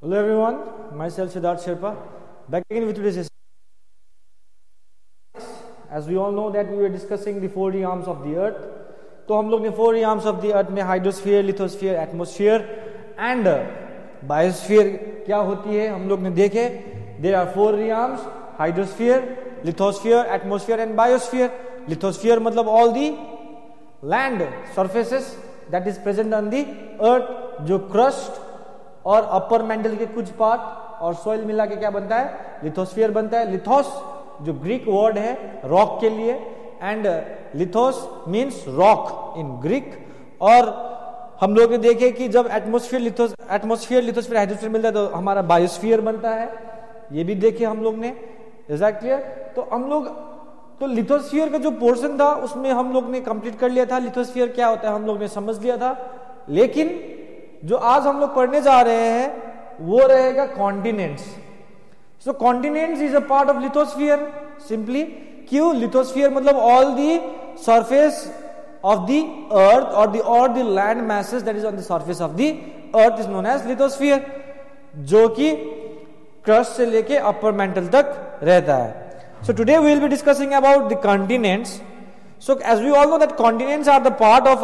Hello everyone, myself Siddharth Sherpa, back again with today's session. As we all know that we were discussing the four realms of the earth. तो हम लोग ने four realms of the earth में hydrosphere, lithosphere, atmosphere and biosphere क्या होती है हम लोग ने देखे. There are four realms: hydrosphere, lithosphere, atmosphere and biosphere. Lithosphere मतलब all the land surfaces that is present on the earth, जो crust और अपर मेंटल के कुछ पार्ट और सॉइल मिला के क्या बनता है, लिथोस्फीयर बनता है. लिथोस जो ग्रीक वर्ड है रॉक के लिए, and lithos means rock in Greek. और हम लोग ने देखे कि जब एटमॉस्फेयर लिथोस्फीयर हाइड्रोस्फीयर मिलता है तो हमारा बायोस्फीयर बनता है. ये भी देखे हम लोग ने. Is that clear? तो हम लोग तो लिथोस्फीयर का जो पोर्शन था उसमें हम लोग ने कंप्लीट कर लिया था. लिथोस्फीयर क्या होता है हम लोग ने समझ लिया था. लेकिन जो आज हम लोग पढ़ने जा रहे हैं वो रहेगा continents. So continents is a part of lithosphere. Simply क्यों? लिथोस्फीयर मतलब all the surface of the earth और the land masses that is on the surface of the earth is known as lithosphere, जो कि crust से लेके upper mantle तक रहता है. So today we will be discussing about the continents. So as we all know that continents are part of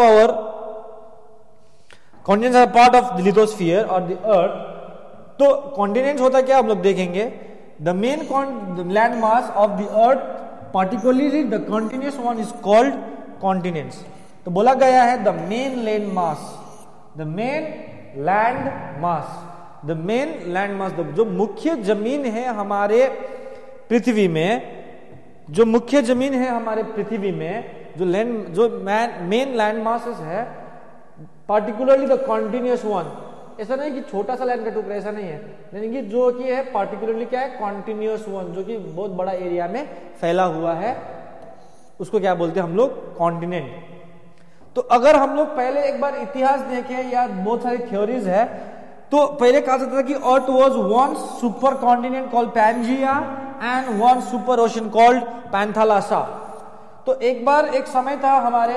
the lithosphere or the earth. तो continents होता क्या हम लोग देखेंगे. The main land mass of the earth, particularly the continuous one, is called continents. तो बोला गया है the main land mass, जो मुख्य जमीन है हमारे पृथ्वी में, जो मेन लैंड मासेस है, पार्टिकुलरली द कॉन्टिन्यूस वन. ऐसा नहीं कि छोटा सा लैंड का टुकड़ा, ऐसा नहीं है. यानी कि जो कि है पार्टिकुलरली क्या है, कॉन्टिन्यूस वन, जो कि बहुत बड़ा एरिया में फैला हुआ है, उसको क्या बोलते हैं हम लोग, कॉन्टिनेंट. तो अगर हम लोग पहले एक बार इतिहास देखें या बहुत सारी थ्योरीज है, तो पहले कहा जाता था कि अर्थ was one super continent called Pangaea and one super ocean called Panthalassa. तो एक बार एक समय था हमारे,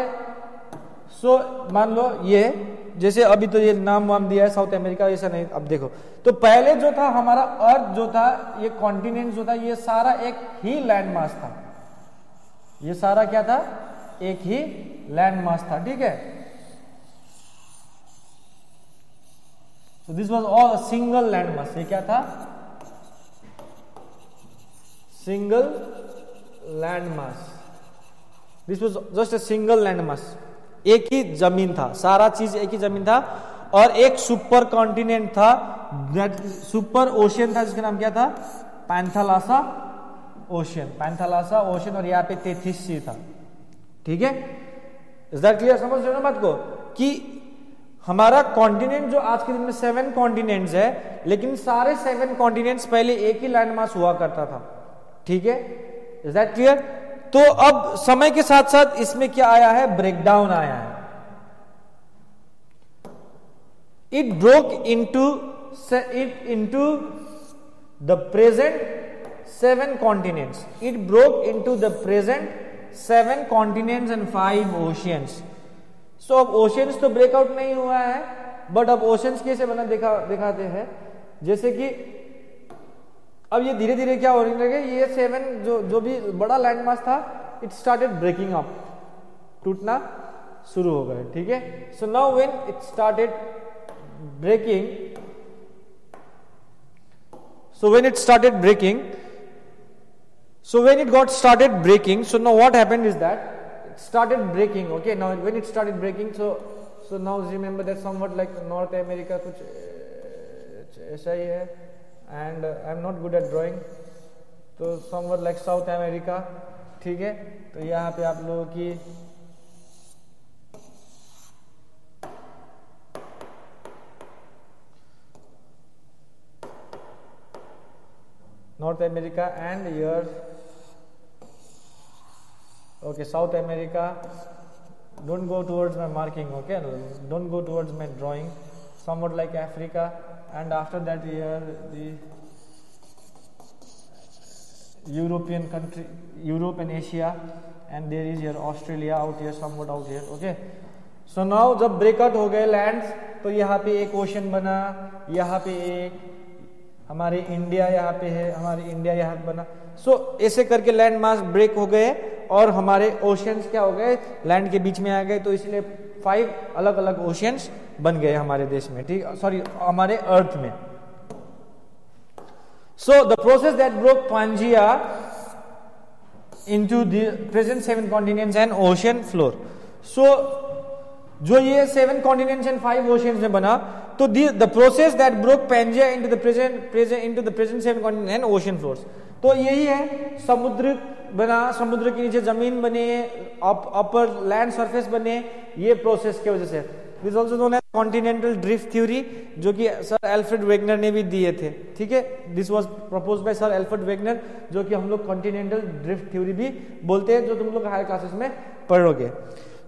मान लो ये जैसे अभी तो ये नाम वाम दिया है साउथ अमेरिका, ऐसा नहीं. अब देखो तो पहले जो था हमारा अर्थ जो था, ये कॉन्टिनेंट जो था, ये सारा एक ही लैंड मास था. ये सारा क्या था, एक ही लैंड मास था. ठीक है. So this was all a single landmass. ये क्या था, single landmass. This was just a single landmass. एक ही जमीन था, सारा चीज एक ही जमीन था. और एक सुपर कॉन्टिनेंट था, सुपर ओशियन था, जिसका नाम क्या था, पैंथालासा ओशियन. और यहाँ पे 33 सी था. ठीक है. Is that clear? समझ रहे हो ना बात को, कि हमारा कॉन्टिनेंट जो आज के दिन में 7 कॉन्टिनेंट्स है, लेकिन सारे 7 कॉन्टिनेंट्स पहले एक ही लैंड मास हुआ करता था. ठीक है. Is that clear? तो अब समय के साथ साथ इसमें क्या आया है, ब्रेकडाउन आया है. It broke into the present 7 continents. It broke into the present 7 continents and 5 oceans. So अब ओशियंस तो ब्रेकआउट नहीं हुआ है, बट अब ओशियंस कैसे बना दिखाते हैं. जैसे कि अब ये धीरे धीरे क्या होने लगे, ये 7 जो भी बड़ा लैंडमास था, इट स्टार्टेड ब्रेकिंग अप, टूटना शुरू हो गए. ठीक है. So now when it started breaking, when it got started breaking, so now what happened is that it started breaking. Okay, now when it started breaking, so now remember that somewhat like North America, कुछ ऐसा ही है. And I'm not good at drawing, तो somewhat like South America. ठीक है. तो यहाँ पे आप लोगों की North America and here, okay, South America. Don't go towards my marking, okay? Don't go towards my drawing. Somewhat like Africa, and after that here the European country, Europe and Asia, and there is here Australia out here, somewhat out here. Okay. So now जब breakout हो गए lands, तो यहाँ पे एक ocean बना, यहाँ पे एक, हमारे इंडिया यहाँ पे है, हमारे इंडिया यहाँ बना। सो ऐसे करके लैंड मास ब्रेक हो गए और हमारे ओशियंस क्या हो गए, लैंड के बीच में आ गए। तो इसलिए 5 अलग अलग ओशियंस बन गए हमारे देश में, ठीक, सॉरी हमारे अर्थ में। So the process that broke Pangaea into the present 7 continents and ocean floor. So जो ये 7 continents and 5 oceans में बना, तो the process that broke Pangea into the present 7 continents and ocean floors. तो यही है, समुद्र बना, समुद्र के नीचे जमीन बने, अपर लैंड सरफेस बने, ये प्रोसेस की वजह से। This also known as continental drift theory, जो कि सर एल्फ्रेड वेगनर ने भी दिए थे, ठीक है। This was proposed by sir Alfred Wegener, जो कि हम लोग कॉन्टिनेंटल ड्रिफ्ट थ्योरी भी बोलते हैं, जो तुम लोग हायर क्लासेस में पढ़ोगे।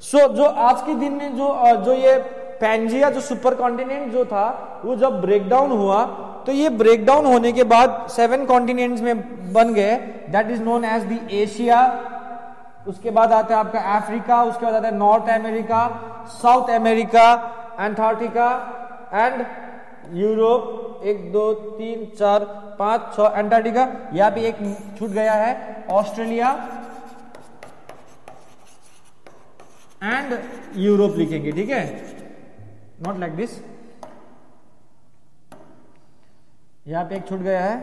सो जो आज के दिन में जो ये पैंजिया जो सुपर कॉन्टिनेंट जो था, वो जब ब्रेकडाउन हुआ, तो ये ब्रेकडाउन होने के बाद 7 कॉन्टिनेंट्स में बन गए, that is known as the Asia. उसके बाद आता है आपका अफ्रीका, उसके बाद आता है north America, south America, Antarctica and Europe. 1 2 3 4 5 6 Antarctica. यहां पे एक छूट गया है, ऑस्ट्रेलिया एंड यूरोप लिखेंगे, ठीक है, नॉट लाइक दिस। यहां पे एक छूट गया है,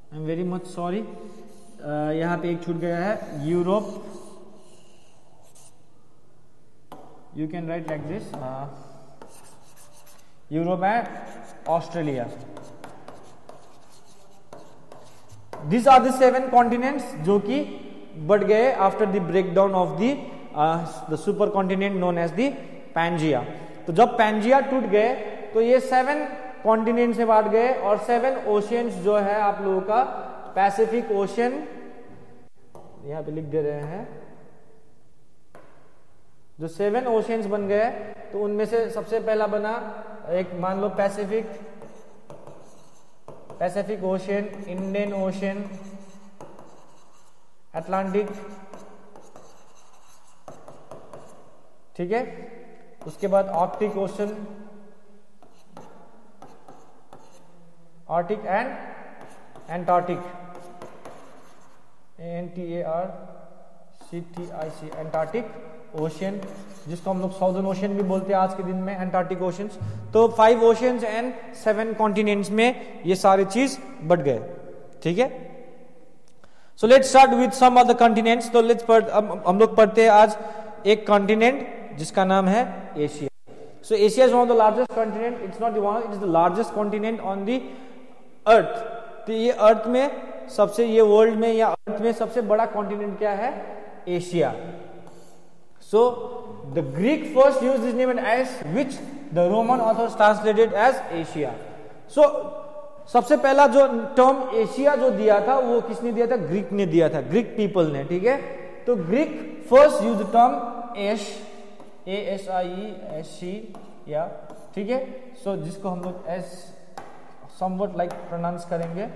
I am very much sorry. यहां पे एक छूट गया है, Europe. You can write like this, Europe and Australia. This are the 7 continents जो कि बढ़ गए after the breakdown of the super continent known as the Pangaea. तो जब पैंजिया टूट गए, तो ये 7 कॉन्टिनेंट्स में बांट गए, और 7 ओशियंस जो है आप लोगों का, पैसिफिक ओशियन, यहां पे लिख दे रहे हैं, जो 7 ओशियंस बन गए, तो उनमें से सबसे पहला बना एक, मान लो Pacific Ocean, Indian Ocean, Atlantic, ठीक है। उसके बाद Arctic Ocean, Arctic and Antarctic, ANTARCTIC, Antarctic Ocean, जिसको हम लोग साउदर्न ओशियन भी बोलते हैं आज के दिन में, एंटार्क्टिक ओशियंस। तो 5 ओशियंस एंड 7 कॉन्टिनेंट्स में ये सारी चीज बढ़ गए, ठीक है। So let's start with some of the continents. तो हम लोग पढ़ते हैं आज एक कॉन्टिनेंट जिसका नाम है Asia. So Asia is one of the largest continent, it's not one, it is the largest continent on the earth. तो ये अर्थ में सबसे, ये वर्ल्ड में या अर्थ में सबसे बड़ा कॉन्टिनेंट क्या है, Asia. So the Greek first used this name as which the Roman authors translated as Asia. So सबसे पहला जो टर्म एशिया जो दिया था, वो किसने दिया था, ग्रीक ने दिया था, ग्रीक पीपल ने, ठीक है। तो ग्रीक फर्स्ट यूज टर्म एश, ASIE, या, ठीक है। सो जिसको हम लोग एस समवट लाइक प्रोनाउंस करेंगे,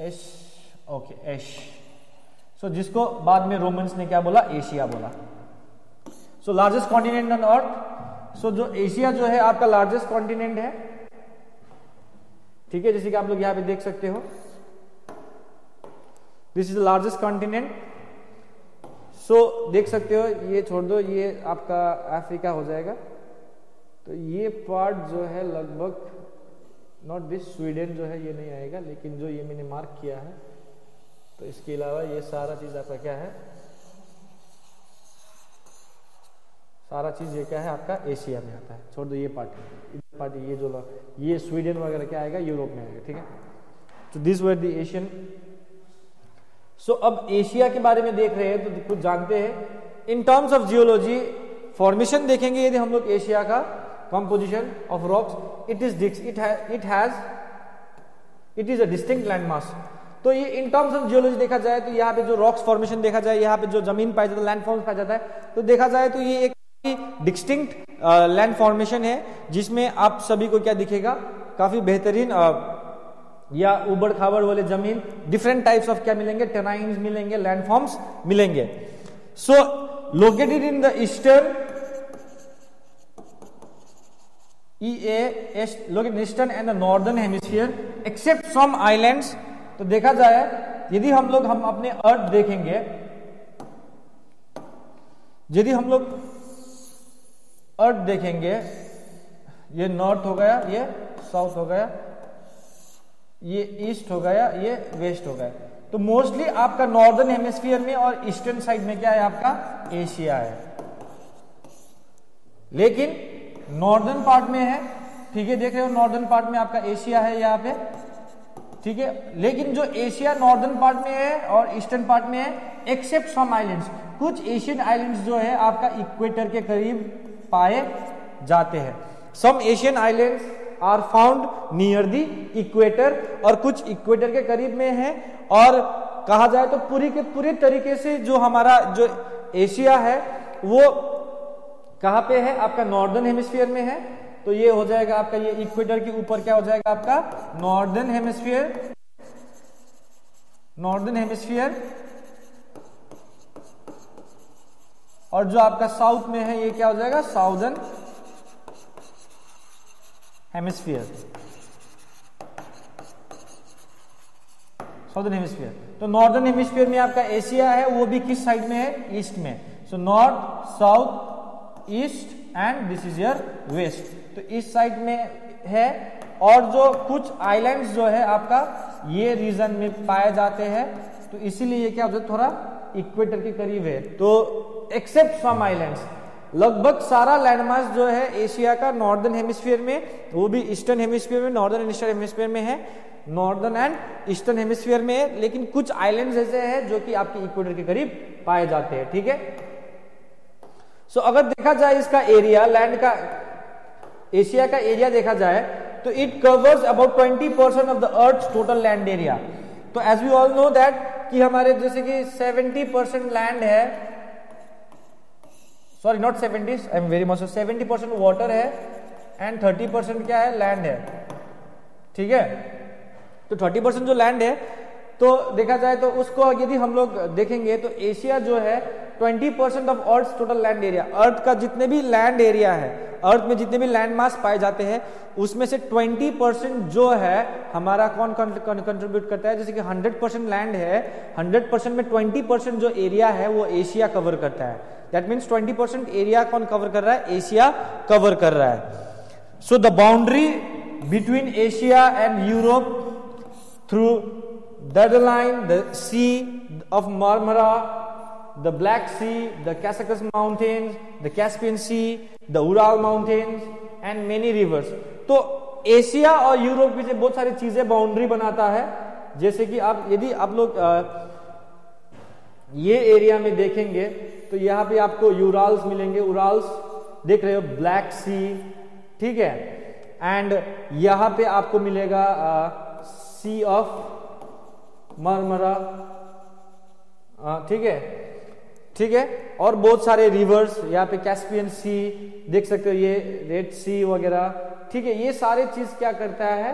एश, ओके, एश। सो जिसको बाद में रोमन्स ने क्या बोला, एशिया बोला। So largest continent on earth. So जो एशिया जो है आपका लार्जेस्ट कॉन्टिनेंट है, ठीक है, जैसे कि आप लोग यहां पे देख सकते हो, this is the largest continent. So देख सकते हो, ये छोड़ दो, ये आपका अफ्रीका हो जाएगा। तो ये पार्ट जो है लगभग, नॉट दिस, स्वीडन जो है ये नहीं आएगा, लेकिन जो ये मैंने मार्क किया है, तो इसके अलावा ये सारा चीज आपका क्या है, सारा चीज ये क्या है आपका एशिया में आता है। छोड़ दो ये पार्ट, ये जो ये स्वीडन वगैरह क्या आएगा, यूरोप में आएगा, ठीक है। तो दिस वर द एशियन। सो अब एशिया के बारे में देख रहे हैं, तो कुछ जानते हैं in terms of geology. Formation देखेंगे यदि हम लोग एशिया का, composition of rocks, it is a distinct land mass. तो ये इन टर्म्स ऑफ जियोलॉजी देखा जाए, तो यहाँ पे जो रॉक्स फॉर्मेशन देखा जाए, यहाँ पे जो जमीन पाई जाता है, लैंड फॉर्म्स पाया जाता है, तो देखा जाए तो ये एक डिस्टिंक्ट लैंड फॉर्मेशन है, जिसमें आप सभी को क्या दिखेगा, काफी बेहतरीन या उबड़ खाबड़ वाले जमीन, डिफरेंट टाइप्स ऑफ क्या मिलेंगे, टेराइन्स मिलेंगे, लैंड फॉर्म्स मिलेंगे। So located in the eastern eastern and the northern hemisphere except some islands. तो देखा जाए यदि हम अपने अर्थ देखेंगे, यदि हम लोग अर्थ देखेंगे, ये नॉर्थ हो गया, ये साउथ हो गया, ये ईस्ट हो गया, ये वेस्ट हो गया। तो मोस्टली आपका नॉर्दर्न हेमिस्फीयर में और ईस्टर्न साइड में क्या है, आपका एशिया है। लेकिन नॉर्दर्न पार्ट में है, ठीक है, देख रहे हो नॉर्दर्न पार्ट में आपका एशिया है यहाँ पे, ठीक है। लेकिन जो एशिया नॉर्दर्न पार्ट में है और ईस्टर्न पार्ट में है, एक्सेप्ट सम आइलैंड्स, कुछ एशियन आइलैंड्स जो है आपका इक्वेटर के करीब पाए जाते हैं। Some Asian islands are found near the equator, और कुछ इक्वेटर के करीब में है। और कहा जाए तो पूरी के पूरी तरीके से जो हमारा जो एशिया है वो कहां पे है, आपका नॉर्दर्न हेमिस्फीयर में है। तो ये हो जाएगा आपका, ये इक्वेटर के ऊपर क्या हो जाएगा, आपका नॉर्दर्न हेमिस्फीयर, नॉर्दर्न हेमिस्फीयर। और जो आपका साउथ में है ये क्या हो जाएगा, साउदर्न हेमिस्फीयर, साउदर्न हेमिस्फीयर। तो नॉर्दर्न हेमिस्फीयर में आपका एशिया है, वो भी किस साइड में है, ईस्ट में। So north, south, east and this is your west. तो इस साइड में है। और जो कुछ आइलैंड्स जो है आपका ये रीजन में पाए जाते हैं, तो इसीलिए ये क्या होता है, थोड़ा इक्वेटर के करीब है। तो एक्सेप्ट सम आइलैंड्स, लगभग सारा लैंडमास जो है एशिया का नॉर्दर्न हेमिस्फीयर में, वो भी ईस्टर्न हेमिस्फीयर में, नॉर्दर्न एंड ईस्टर्न हेमिस्फीयर में है, नॉर्दर्न एंड ईस्टर्न हेमिस्फीयर में है। लेकिन कुछ आइलैंड्स ऐसे हैं जो कि आपके इक्वेटर के करीब पाए जाते हैं, ठीक है। सो अगर देखा जाए इसका एरिया, लैंड का, एशिया का एरिया देखा जाए तो it covers about 20% of the earth total land area. तो as we all know that कि हमारे जैसे कि 70% लैंड है, sorry not 70, I am very much, 70% water है एंड 30% क्या है, लैंड है, ठीक है। तो 30% जो लैंड है, तो देखा जाए तो उसको यदि हम लोग देखेंगे तो एशिया जो है 20% of earth total land area, earth का जितने भी लैंड एरिया है, अर्थ में जितने भी लैंड मास पाए जाते हैं, उसमें से 20% जो है हमारा कौन कंट्रीब्यूट करता है। जैसे कि 100% लैंड है, 100% में 20% जो एरिया है वो एशिया कवर करता है। दैट मीन्स 20% एरिया कौन कवर कर रहा है, एशिया कवर कर रहा है। So the boundary between Asia and Europe through the line, the sea of Marmara, the Black Sea, the Caucasus Mountains, the Caspian Sea, the Ural Mountains and many rivers। तो Asia और Europe की बहुत सारी चीजें boundary बनाता है। जैसे कि आप यदि आप लोग ये एरिया में देखेंगे तो यहाँ पे आपको यूराल्स मिलेंगे, उराल्स देख रहे हो, ब्लैक सी, ठीक है। एंड यहाँ पे आपको मिलेगा सी ऑफ मार्मरा, ठीक है, ठीक है। और बहुत सारे रिवर्स यहाँ पे, कैस्पियन सी देख सकते हो, ये रेड सी वगैरह, ठीक है। ये सारे चीज क्या करता है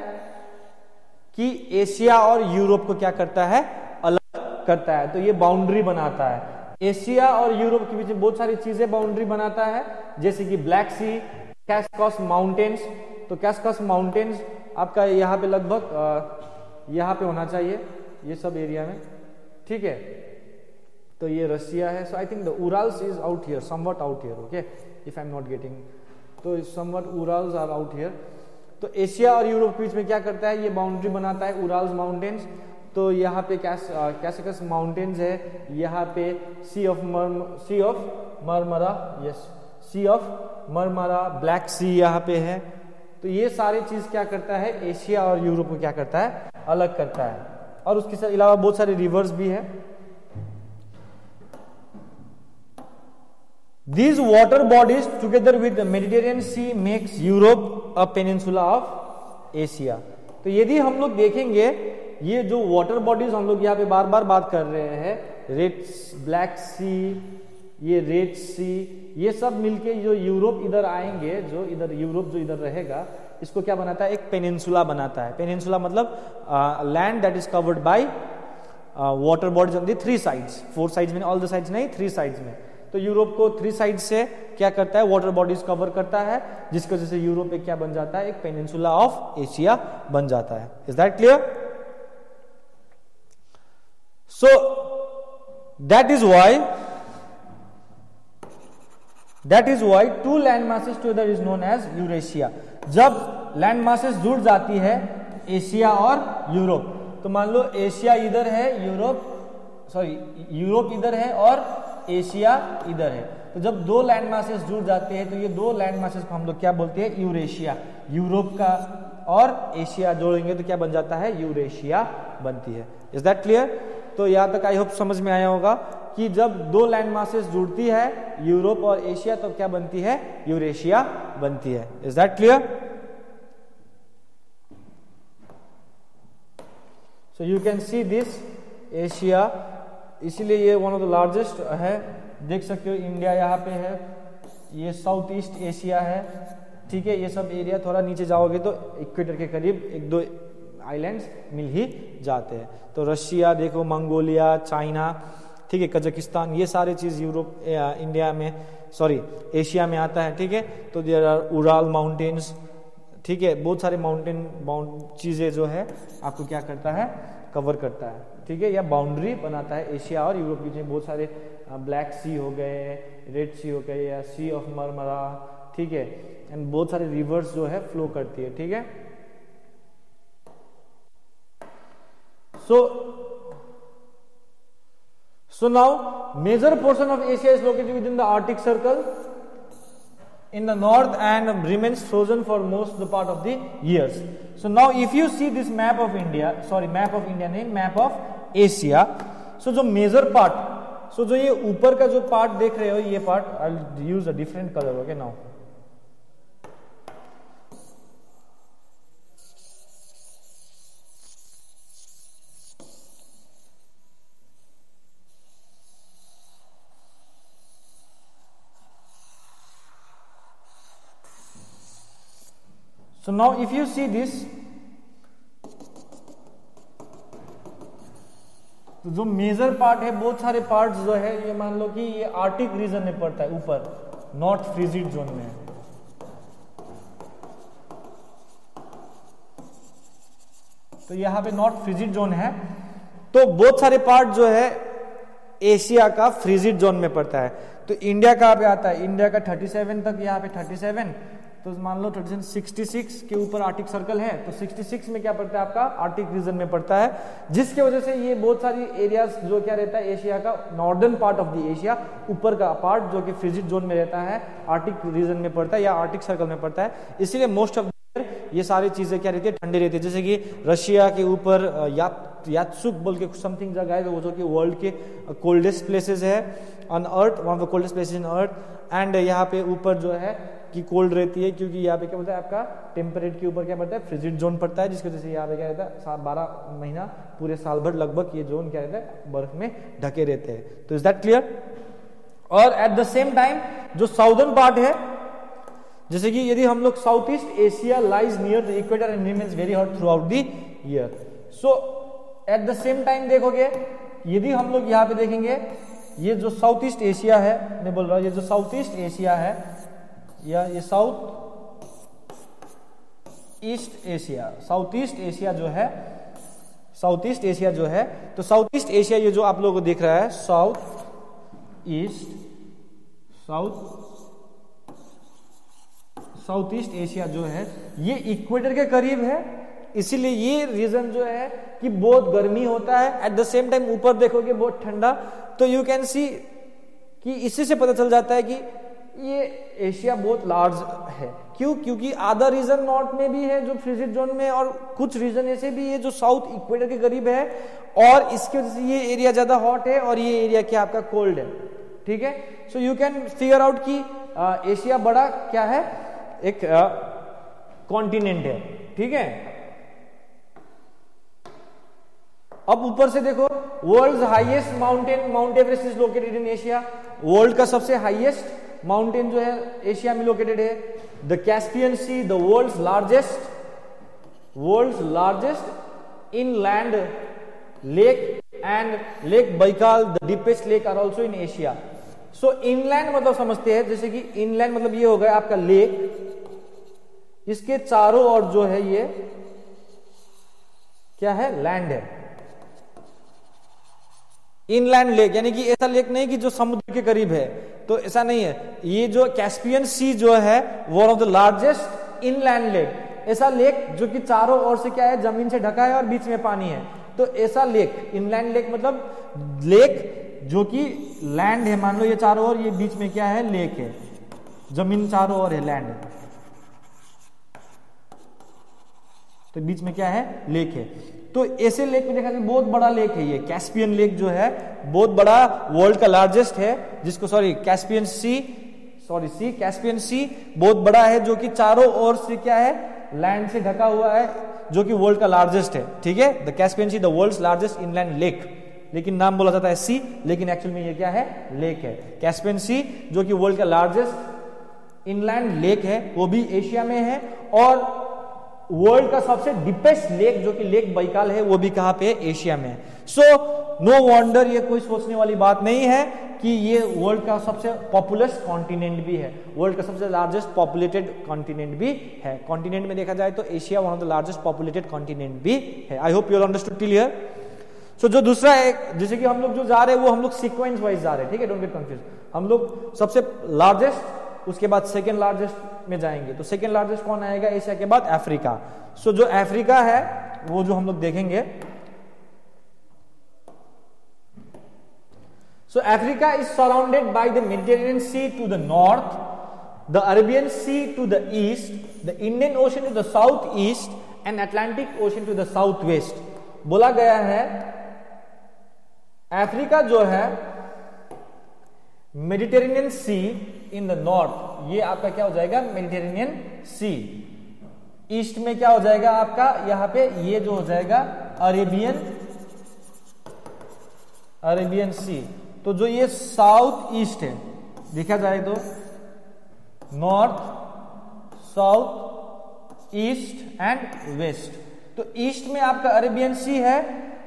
कि एशिया और यूरोप को क्या करता है, अलग करता है। तो ये बाउंड्री बनाता है, एशिया और यूरोप के बीच में बहुत सारी चीजें बाउंड्री बनाता है। जैसे कि ब्लैक सी, कैस्कस माउंटेन्स। तो कैस्कस माउंटेन्स आपका यहाँ पे लगभग यहाँ पे होना चाहिए, ये सब एरिया में, ठीक है। तो ये रशिया है। So I think the Urals is out here, somewhat out here, okay, if I am not getting, तो somewhat Urals are out here. तो एशिया और यूरोप के बीच में क्या करता है, ये बाउंड्री बनाता है, उराल्स माउंटेन्स। तो यहाँ पे कैसिकस माउंटेन्स है, यहाँ पे Sea of Marmara, yes, Sea of Marmara, Black Sea यहाँ पे है। तो ये सारी चीज क्या करता है, एशिया और यूरोप को क्या करता है, अलग करता है। और उसके अलावा बहुत सारे रिवर्स भी है। These water bodies together with the Mediterranean Sea makes Europe a peninsula of Asia। तो यदि हम लोग देखेंगे ये जो वाटर बॉडीज हम लोग यहाँ पे बार बार बात कर रहे हैं, रेड, ब्लैक सी, ये रेड सी, ये सब मिलके जो यूरोप इधर आएंगे, जो इधर यूरोप जो इधर रहेगा, इसको क्या बनाता है, एक पेनिनसुला बनाता है। पेनिनसुला मतलब land that is covered by water bodies on the 3 sides, 4 sides में, ऑल द साइड्स नहीं, 3 साइड्स में। तो यूरोप को 3 साइड से क्या करता है, वाटर बॉडीज कवर करता है, जिसकी वजह से यूरोप एक क्या बन जाता है, एक पेनिनसुला ऑफ एशिया बन जाता है। Is that clear? So that is why two land masses together is known as Eurasia. जब लैंड मासेस जुड़ जाती है एशिया और यूरोप, तो मान लो एशिया इधर है, यूरोप इधर है और एशिया इधर है, तो जब 2 लैंड मासेस जुड़ जाते हैं तो ये 2 लैंड मासेस को हम लोग क्या बोलते हैं, यूरेशिया। यूरोप का और एशिया जोड़ेंगे तो क्या बन जाता है, यूरेशिया बनती है। Is that clear? तो यहां तक आई होप समझ में आया होगा कि जब 2 लैंड मासेस जुड़ती है यूरोप और एशिया तो क्या बनती है, यूरेशिया बनती है। Is that clear? So you can see this Asia, इसीलिए ये वन ऑफ द लार्जेस्ट है। देख सकते हो इंडिया यहाँ पे है, ये साउथ ईस्ट एशिया है, ठीक है। ये सब एरिया थोड़ा नीचे जाओगे तो इक्वेटर के करीब 1-2 आइलैंड्स मिल ही जाते हैं। तो रशिया देखो, मंगोलिया, चाइना, ठीक है, कजाकिस्तान, ये सारे चीज यूरोप इंडिया में एशिया में आता है, ठीक है। तो देयर आर उराल माउंटेन्स, ठीक है, बहुत सारे चीजें जो है आपको क्या करता है, कवर करता है, ठीक है, या बाउंड्री बनाता है एशिया और यूरोप के बीच में। बहुत सारे ब्लैक सी हो गए, रेड सी हो गए, या सी ऑफ मरमरा, ठीक है, एंड बहुत सारे रिवर्स जो है फ्लो करती है, ठीक है। So now major portion of Asia is located within the Arctic Circle in the north and remains frozen for most the part of the years. So now if you see this map of India, map of Asia, so जो major part, so जो ये ऊपर का जो part देख रहे हो, ये part I'll use a different color, okay now. So now if you see this, तो जो मेजर पार्ट है, बहुत सारे पार्ट्स जो है, ये मान लो कि ये आर्टिक रीजन में पड़ता है, ऊपर नॉर्थ फ्रीजिड जोन में है। तो यहाँ पे नॉर्थ फ्रीजिड जोन है, तो बहुत सारे पार्ट जो है एशिया का फ्रीजिड जोन में पड़ता है। तो इंडिया कहाँ पे आता है, इंडिया का 37 तक, यहाँ पे 37, तो मान लो 66 के ऊपर आर्टिक सर्कल है, तो 66 में क्या पड़ता है आपका, आर्टिक रीजन में पड़ता है, जिसके वजह से ये बहुत सारी एरियाज जो क्या रहता है एशिया का, northern part of the Asia, ऊपर का पार्ट जो कि फ्रीजिड जोन में रहता है, आर्टिक रीजन में पड़ता है या आर्टिक सर्कल में पड़ता है। इसीलिए मोस्ट ऑफ ये सारी चीजें क्या रहती है, ठंडी रहती है। जैसे कि रशिया के ऊपर यात्सुक बोल के समथिंग जगह है, वो जो कि वर्ल्ड के कोल्डेस्ट प्लेसेस है on earth, one of the coldest places in earth, and यहाँ पे ऊपर जो है कि कोल्ड रहती है, क्योंकि यहाँ पे क्या बोलता है आपका टेम्परेट के ऊपर क्या पड़ता है, फ्रीजिड जोन पड़ता है, जिसकी वजह से यहाँ पे क्या रहता है 12 महीना पूरे साल भर लगभग ये जोन क्या रहता है, बर्फ में ढके रहते हैं। तो इज दैट क्लियर? और एट द सेम टाइम जो साउदर्न पार्ट है, जैसे कि यदि हम लोग south east Asia lies near the equator and remains very hot through out the year. So at the same time देखोगे, यदि हम लोग यहाँ पे देखेंगे, ये जो साउथ ईस्ट एशिया है, मैं बोल रहा हूँ ये जो साउथ ईस्ट एशिया है, या ये साउथ ईस्ट एशिया जो है, साउथ ईस्ट एशिया जो है, तो साउथ ईस्ट एशिया ये जो आप लोगों को दिख रहा है, साउथ ईस्ट एशिया जो है, ये इक्वेटर के करीब है, इसीलिए ये रीजन जो है कि बहुत गर्मी होता है, एट द सेम टाइम ऊपर देखोगे बहुत ठंडा। तो यू कैन सी कि इसी से पता चल जाता है कि ये एशिया बहुत लार्ज है। क्यों? क्योंकि आधा रीजन नॉर्थ में भी है जो फ्रीजिड जोन में, और कुछ रीजन ऐसे भी है जो साउथ इक्वेटर के करीब है, और इसकी वजह से ये एरिया ज्यादा हॉट है और ये एरिया क्या आपका कोल्ड है, ठीक है। So you can figure out कि एशिया बड़ा क्या है, एक कॉन्टिनेंट है, ठीक है। अब ऊपर से देखो, world highest mountain mount Everest is located in Asia. World का सबसे हाईएस्ट माउंटेन जो है एशिया में लोकेटेड है। The Caspian sea, the world's largest inland lake, and lake Baikal, the deepest lake are also in Asia. So inland मतलब समझते हैं, जैसे कि इनलैंड मतलब ये हो गया आपका लेक, इसके चारों ओर जो है ये क्या है, लैंड है। इनलैंड लेक यानी कि ऐसा लेक नहीं कि जो समुद्र के करीब है, तो ऐसा नहीं है। ये जो कैस्पियन सी जो है one of the largest inland lake, ऐसा लेक जो कि चारों ओर से क्या है, जमीन से ढका है और बीच में पानी है, तो ऐसा लेक इनलैंड लेक मतलब लेक जो कि लैंड है, मान लो ये चारों ओर, ये बीच में क्या है, लेक है, जमीन चारों ओर है, लैंड है, तो बीच में क्या है, लेक है। तो ऐसे लेक में देखा जाए बहुत बड़ा लेक है ये कैस्पियन लेक जो है, बहुत बड़ा, वर्ल्ड का लार्जेस्ट है, जिसको कैस्पियन सी बहुत बड़ा है, जो कि चारों ओर से क्या है, लैंड से ढका हुआ है, जो कि वर्ल्ड का लार्जेस्ट है। ठीक है, the Caspian sea the world's largest inland lake, लेकिन नाम बोला जाता है सी, लेकिन एक्चुअल में ये क्या है, लेक है। कैस्पियन सी जो कि वर्ल्ड का लार्जेस्ट इनलैंड लेक है, वो भी एशिया में है, और वर्ल्ड का सबसे डीपेस्ट लेक जो कि लेक बैकाल है, वो भी कहां पे है, एशिया में है। सो नो वंडर, ये कोई सोचने वाली बात नहीं है कि ये वर्ल्ड का सबसे पॉपुलस कॉन्टिनेंट भी है, वर्ल्ड का सबसे लार्जेस्ट पॉपुलेटेड कॉन्टिनेंट भी है। कॉन्टिनेंट में देखा जाए तो Asia one of the largest populated continent भी है। I hope you are understood clear. So जो दूसरा है, जैसे कि हम लोग जो जा रहे हैं वो हम लोग सीक्वेंस वाइज जा रहे हैं, ठीक है, डोंट गेट कंफ्यूज। हम लोग सबसे लार्जेस्ट, उसके बाद सेकेंड लार्जेस्ट में जाएंगे, तो सेकेंड लार्जेस्ट कौन आएगा एशिया के बाद, अफ्रीका। सो जो अफ्रीका है वो जो हम लोग देखेंगे, so Africa is surrounded by the Mediterranean Sea to the north, the Arabian Sea to the east, the Indian Ocean to the south east and Atlantic Ocean to the south west. बोला गया है Africa जो है Mediterranean Sea in the north, ये आपका क्या हो जाएगा, मेडिटेरेनियन सी। ईस्ट में क्या हो जाएगा आपका, यहां पे ये जो हो जाएगा अरेबियन सी। तो जो ये साउथ ईस्ट है, देखा जाए तो north, south, east and west. तो ईस्ट में आपका अरेबियन सी है,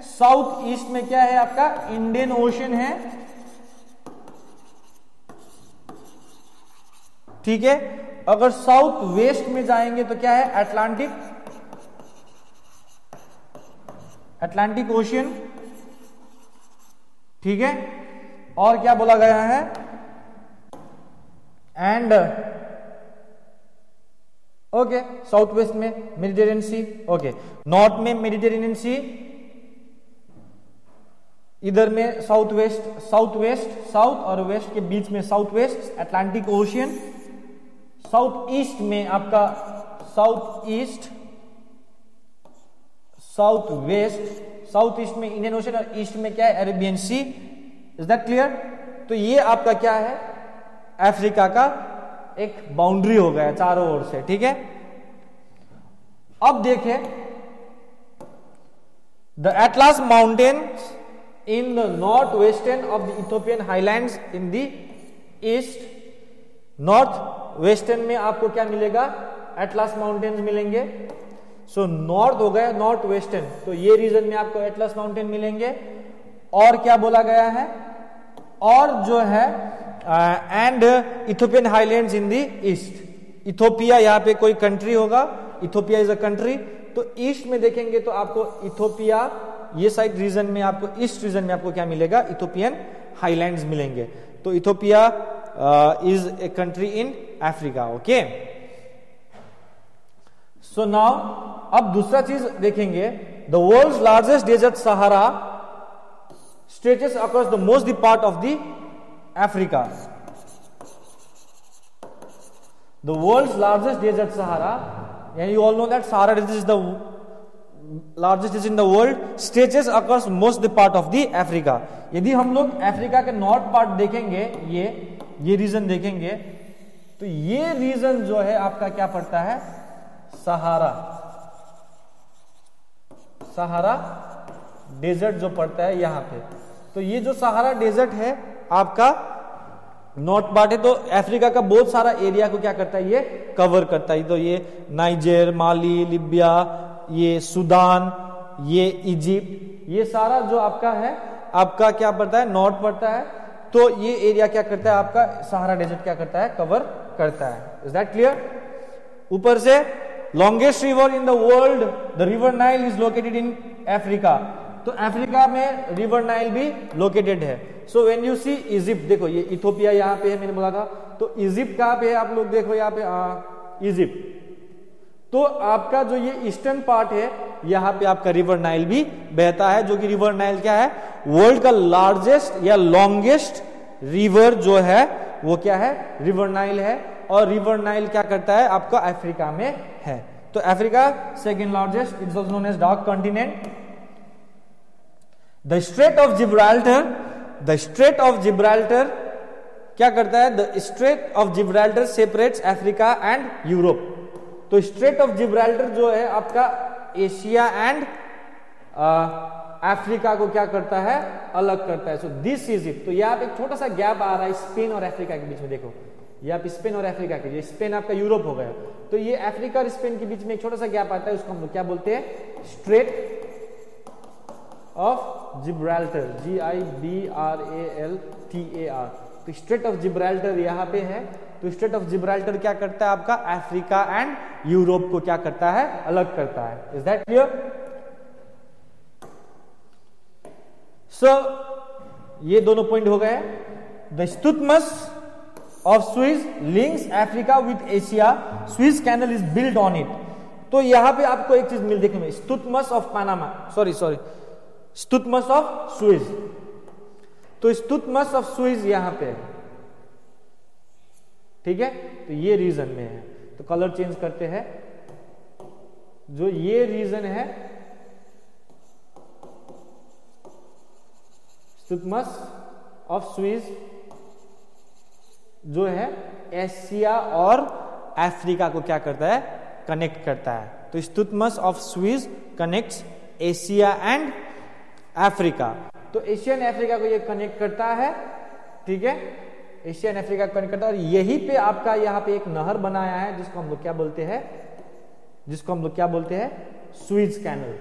साउथ ईस्ट में क्या है आपका, इंडियन ओशन है, ठीक है। अगर साउथ वेस्ट में जाएंगे तो क्या है, अटलांटिक ओशन, ठीक है। और क्या बोला गया है, एंड ओके, साउथ वेस्ट में मेडिटेरेनियन सी, ओके, नॉर्थ में मेडिटेरेनियन सी, इधर में साउथ वेस्ट, साउथ और वेस्ट के बीच में south west, Atlantic ocean. South east में आपका south east, south west, south east में इंडियन ओशन और ईस्ट में क्या है, Arabian sea. Is that clear? तो ये आपका क्या है, अफ्रीका का एक बाउंड्री हो गया चारों ओर से, ठीक है। अब देखें, the atlas mountains in the north western of the Ethiopian highlands in the east. North western में आपको क्या मिलेगा, एटलास माउंटेन्स मिलेंगे। सो नॉर्थ हो गया, नॉर्थ वेस्टर्न, तो ये रीजन में आपको एटलास माउंटेन मिलेंगे। और क्या बोला गया है, और जो है and Ethiopian highlands in the east. Ethiopia यहाँ पे कोई कंट्री होगा, इथोपिया इज अ कंट्री, तो ईस्ट में देखेंगे तो आपको इथोपिया, ये साइड रीजन में आपको, ईस्ट रीजन में आपको क्या मिलेगा, इथोपियन हाईलैंड्स मिलेंगे। तो Ethiopia is a country in Africa, okay. So now अब दूसरा चीज देखेंगे, the world's largest desert Sahara stretches across the most part of the Africa. The world's largest desert Sahara, and you all know that Sahara Desert is the largest desert in the world, stretches across most the part of the Africa. यदि हम लोग Africa के north part देखेंगे, ये reason देखेंगे, तो ये reason जो है आपका क्या पड़ता है, सहारा डेजर्ट जो पड़ता है यहां पे। तो ये जो सहारा डेजर्ट है आपका नॉर्थ पार्ट है, तो अफ्रीका का बहुत सारा एरिया को क्या करता है, ये कवर करता है। तो ये नाइजर, माली, लिबिया, ये सूडान, ये इजिप्ट, ये सारा जो आपका है, आपका क्या पड़ता है, नॉर्थ पड़ता है। तो ये एरिया क्या करता है आपका सहारा डेजर्ट क्या करता है कवर करता है। Is that clear? ऊपर से longest river in the world the river Nile is located in Africa, तो अफ्रीका में रिवर नाइल भी लोकेटेड है। So when you see Egypt, देखो ये इथोपिया यहाँ पे है मैंने बोला था, तो इजिप्ट कहाँ पे है आप लोग देखो यहाँ पे इजिप्ट, तो आपका जो ये ईस्टर्न पार्ट है यहाँ पे आपका रिवर नाइल भी बहता है, जो कि रिवर नाइल क्या है वर्ल्ड का लार्जेस्ट या लॉन्गेस्ट रिवर जो है वो क्या है रिवर नाइल है, और रिवर नाइल क्या करता है आपका अफ्रीका में है। तो Africa second largest, it's also known as dark continent. The strait of Gibraltar, the strait of Gibraltar क्या करता है, the strait of Gibraltar separates Africa and Europe. तो स्ट्रेट ऑफ जिब्राल्टर जो है आपका एशिया एंड अफ्रीका को क्या करता है अलग करता है। So this is it. तो यहाँ पे एक छोटा सा गैप आ रहा है स्पेन और अफ्रीका के बीच में, देखो यहाँ पे स्पेन और अफ्रीका के, ये स्पेन आपका यूरोप हो गया, तो ये अफ्रीका और स्पेन के बीच में एक छोटा सा गैप आता है, उसको हम लोग क्या बोलते हैं स्ट्रेट ऑफ जिब्राल्टर, GIBRALTAR। तो स्ट्रेट ऑफ जिब्राल्टर यहाँ पे है, तो स्ट्रेट ऑफ जिब्राल्टर क्या करता है आपका अफ्रीका एंड यूरोप को क्या करता है अलग करता है। Is that clear? सो ये दोनों पॉइंट हो गए। The isthmus of Suez links Africa with Asia, Suez canal is built on it. तो यहां पे आपको एक चीज मिल देखने में, isthmus of Panama, sorry isthmus of Suez, तो इस्थुतमस ऑफ स्विस यहां पे है, ठीक है, तो ये रीजन में है। तो कलर चेंज करते हैं, जो ये रीजन है इस्थुतमस ऑफ स्विस जो है एशिया और अफ्रीका को क्या करता है कनेक्ट करता है। तो isthmus of Suez connects Asia and Africa, तो एशिया एंड अफ्रीका को ये कनेक्ट करता है, ठीक है, एशिया एंड अफ्रीका कनेक्ट करता है। और यहीं पे आपका यहाँ पे एक नहर बनाया है जिसको हम लोग क्या बोलते हैं, जिसको हम लोग क्या बोलते हैं स्विस कैनल,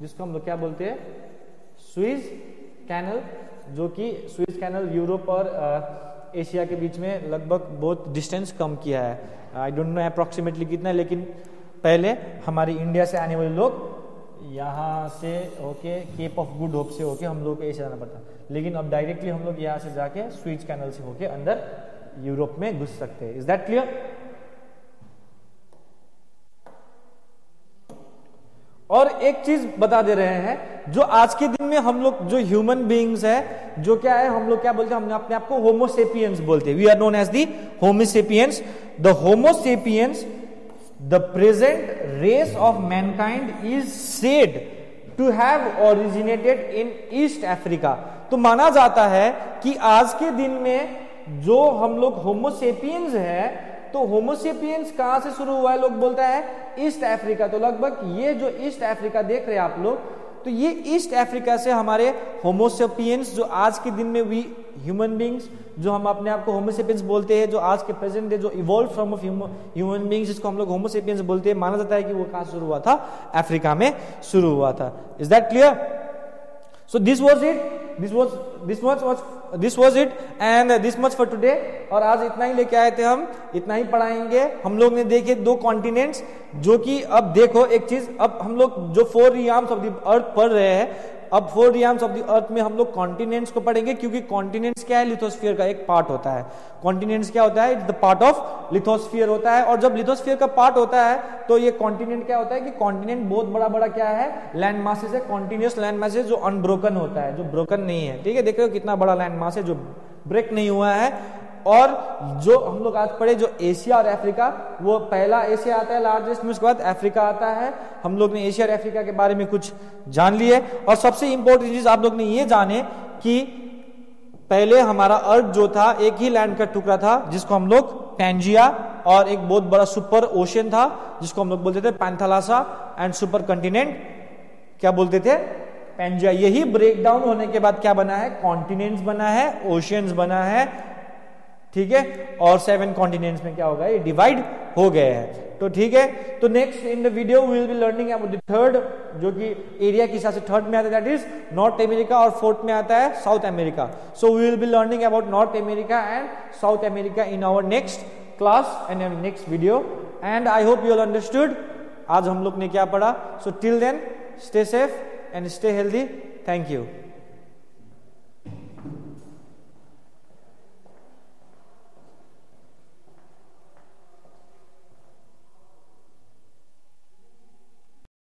जिसको हम लोग क्या बोलते हैं स्विस कैनल, जो कि स्विस कैनल यूरोप और एशिया के बीच में लगभग बहुत डिस्टेंस कम किया है। आई डोंट नो अप्रोक्सीमेटली कितना है, लेकिन पहले हमारी इंडिया से आने वाले लोग यहाँ से होके केप ऑफ गुड होप से होके हम लोग को एशिया जाना पड़ता, लेकिन अब डायरेक्टली हम लोग यहाँ से जाके स्विस कैनल से होके अंदर यूरोप में घुस सकते हैं। Is that clear? और एक चीज बता दे रहे हैं, जो आज के दिन में हम लोग जो ह्यूमन बीइंग्स है, जो क्या है हम लोग क्या बोलते हैं, हमने अपने आप को होमोसेपियंस बोलते हैं। We are known as the homo sapiens. The homo sapiens, the present race of mankind is said to have originated in East Africa. तो माना जाता है कि आज के दिन में जो हम लोग होमोसेपियंस है, तो होमोसेपियंस कहां से शुरू हुआ है, लोग बोलता है ईस्ट अफ्रीका। तो लगभग ये जो ईस्ट अफ्रीका देख रहे हैं आप लोग, तो ये ईस्ट अफ्रीका से हमारे होमोसेपियंस जो आज के दिन में वी ह्यूमन बींग्स, जो हम अपने आप को होमोसेपियंस बोलते हैं, जो आज के प्रेजेंट डे जो evolve from of human beings, जिसको हम लोग होमोसेपियंस बोलते हैं, माना जाता है कि वो कहां शुरू हुआ था, अफ्रीका में शुरू हुआ था। Is that clear? So this was it, this was it and this much for today. और आज इतना ही लेके आए थे हम, इतना ही पढ़ाएंगे। हम लोग ने देखे 2 कॉन्टिनेंट्स, जो कि अब देखो एक चीज, अब हम लोग जो 4 रियाम्स ऑफ द अर्थ पढ़ रहे हैं, अब 4 रियाम्स ऑफ द अर्थ में हम लोग कॉन्टिनेंट्स को पढ़ेंगे, क्योंकि कॉन्टिनेंट्स क्या है लिथोस्फीयर का एक पार्ट होता है। कॉन्टिनेंट्स क्या होता है, it's the part of lithosphere होता है। और जब लिथोस्फीयर का पार्ट होता है, तो ये कॉन्टिनेंट क्या होता है कि कॉन्टिनेंट बहुत बड़ा बड़ा क्या है लैंड मासेस है, कॉन्टिन्यूअस लैंड मासेस जो अनब्रोकन होता है, जो ब्रोकन नहीं है, ठीक है, देख रहे हो कितना बड़ा लैंड मास है जो ब्रेक नहीं हुआ है। और जो हम लोग आज पढ़े जो एशिया और अफ्रीका, वो पहला एशिया आता है लार्जेस्ट में, उसके बाद अफ्रीका आता है। हम लोग ने एशिया और अफ्रीका के बारे में कुछ जान लिए। और सबसे इंपॉर्टेंट चीज आप लोग ने ये जाने कि पहले हमारा अर्थ जो था एक ही लैंड का टुकड़ा था, जिसको हम लोग पैंजिया, और एक बहुत बड़ा सुपर ओशन था जिसको हम लोग बोलते थे पैंथालासा, एंड सुपर कंटिनेंट क्या बोलते थे पैंजिया। यही ब्रेक डाउन होने के बाद क्या बना है, कॉन्टिनेंट्स बना है, ओशियंस बना है, ठीक है, और 7 कॉन्टिनेंट्स में क्या होगा, ये डिवाइड हो गए हैं। तो ठीक है, तो next in the video we will be learning about the third, जो कि एरिया के हिसाब से थर्ड में आता है, दैट इज नॉर्थ अमेरिका, और फोर्थ में आता है South America. So we will be learning about North America and South America in our next class and next video, and I hope you all understood आज हम लोग ने क्या पढ़ा। So till then stay safe and stay healthy, thank you.